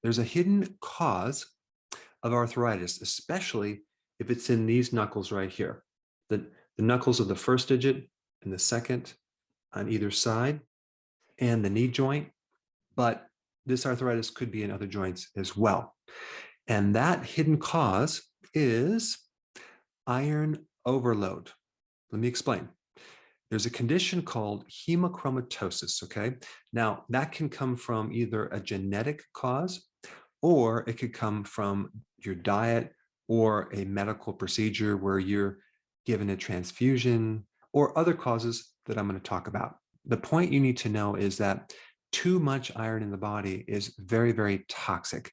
There's a hidden cause of arthritis, especially if it's in these knuckles right here. The knuckles of the first digit and the second on either side, and the knee joint. But this arthritis could be in other joints as well. And that hidden cause is iron overload. Let me explain. There's a condition called hemochromatosis, okay? Now, that can come from either a genetic cause, or it could come from your diet or a medical procedure where you're given a transfusion, or other causes that I'm going to talk about. The point you need to know is that too much iron in the body is very, very toxic.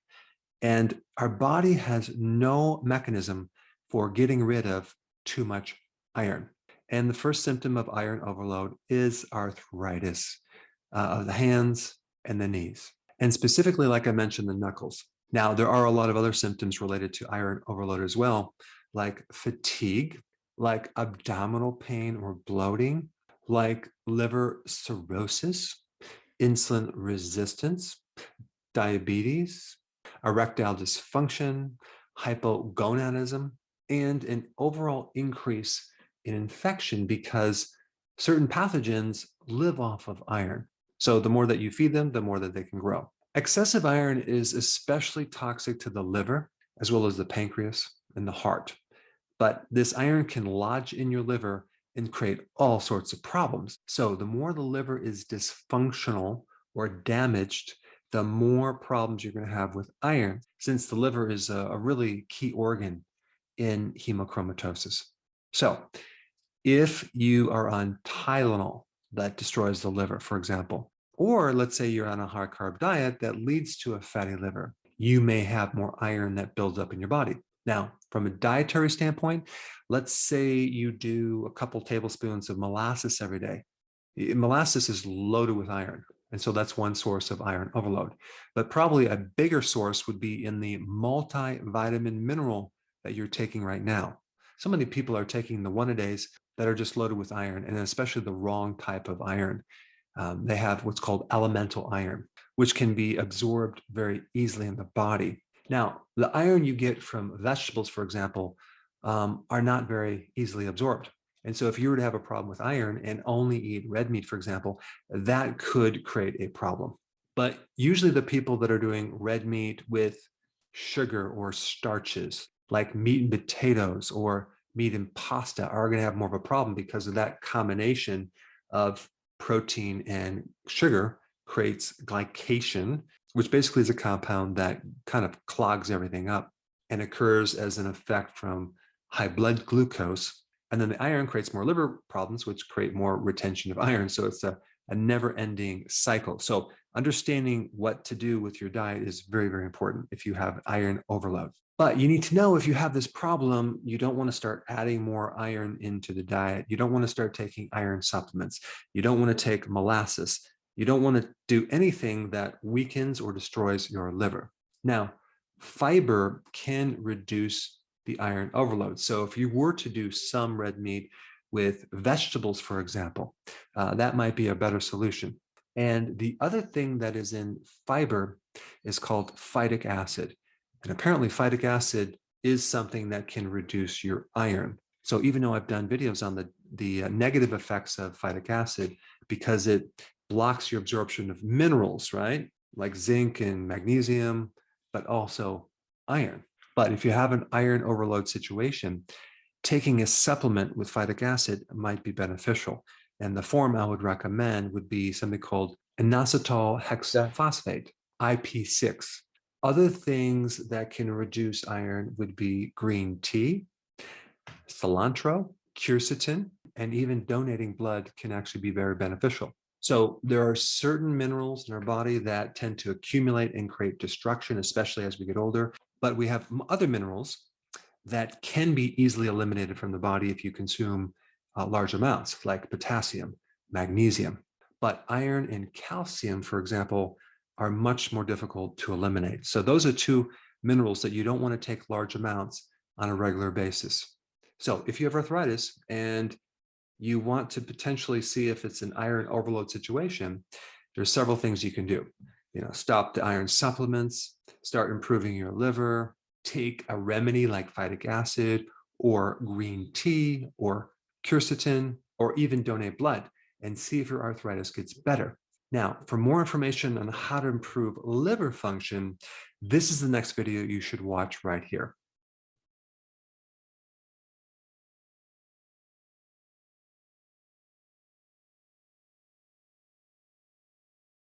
And our body has no mechanism for getting rid of too much iron. And the first symptom of iron overload is arthritis of the hands and the knees. And specifically, like I mentioned, the knuckles. Now, there are a lot of other symptoms related to iron overload as well, like fatigue, like abdominal pain or bloating, like liver cirrhosis, insulin resistance, diabetes, erectile dysfunction, hypogonadism, and an overall increase in infection because certain pathogens live off of iron. So the more that you feed them, the more that they can grow. Excessive iron is especially toxic to the liver, as well as the pancreas and the heart. But this iron can lodge in your liver and create all sorts of problems. So the more the liver is dysfunctional or damaged, the more problems you're going to have with iron, since the liver is a really key organ in hemochromatosis. So if you are on Tylenol that destroys the liver, for example, or let's say you're on a high carb diet that leads to a fatty liver, you may have more iron that builds up in your body. Now, from a dietary standpoint, let's say you do a couple tablespoons of molasses every day. Molasses is loaded with iron. And so that's one source of iron overload. But probably a bigger source would be in the multivitamin mineral that you're taking right now. So many people are taking the one-a-days that are just loaded with iron, and especially the wrong type of iron. They have what's called elemental iron, which can be absorbed very easily in the body. Now, the iron you get from vegetables, for example, are not very easily absorbed. And so if you were to have a problem with iron and only eat red meat, for example, that could create a problem. But usually the people that are doing red meat with sugar or starches, like meat and potatoes or meat and pasta, are going to have more of a problem because of that combination of protein and sugar creates glycation, which basically is a compound that kind of clogs everything up and occurs as an effect from high blood glucose. And then the iron creates more liver problems, which create more retention of iron. So it's a never-ending cycle. So understanding what to do with your diet is very, very important if you have iron overload. But you need to know if you have this problem, you don't want to start adding more iron into the diet. You don't want to start taking iron supplements. You don't want to take molasses. You don't want to do anything that weakens or destroys your liver. Now, fiber can reduce the iron overload. So if you were to do some red meat with vegetables, for example, that might be a better solution. And the other thing that is in fiber is called phytic acid. And apparently phytic acid is something that can reduce your iron. So even though I've done videos on the negative effects of phytic acid, because it blocks your absorption of minerals, right? Like zinc and magnesium, but also iron. But if you have an iron overload situation, taking a supplement with phytic acid might be beneficial. And the form I would recommend would be something called inositol hexaphosphate, IP6. Other things that can reduce iron would be green tea, cilantro, quercetin, and even donating blood can actually be very beneficial. So there are certain minerals in our body that tend to accumulate and create destruction, especially as we get older. But we have other minerals that can be easily eliminated from the body if you consume large amounts, like potassium, magnesium. But iron and calcium, for example, are much more difficult to eliminate. So those are two minerals that you don't want to take large amounts on a regular basis. So if you have arthritis and you want to potentially see if it's an iron overload situation, there's several things you can do. stop the iron supplements, start improving your liver, take a remedy like phytic acid or green tea or quercetin, or even donate blood and see if your arthritis gets better. Now, for more information on how to improve liver function, this is the next video you should watch right here.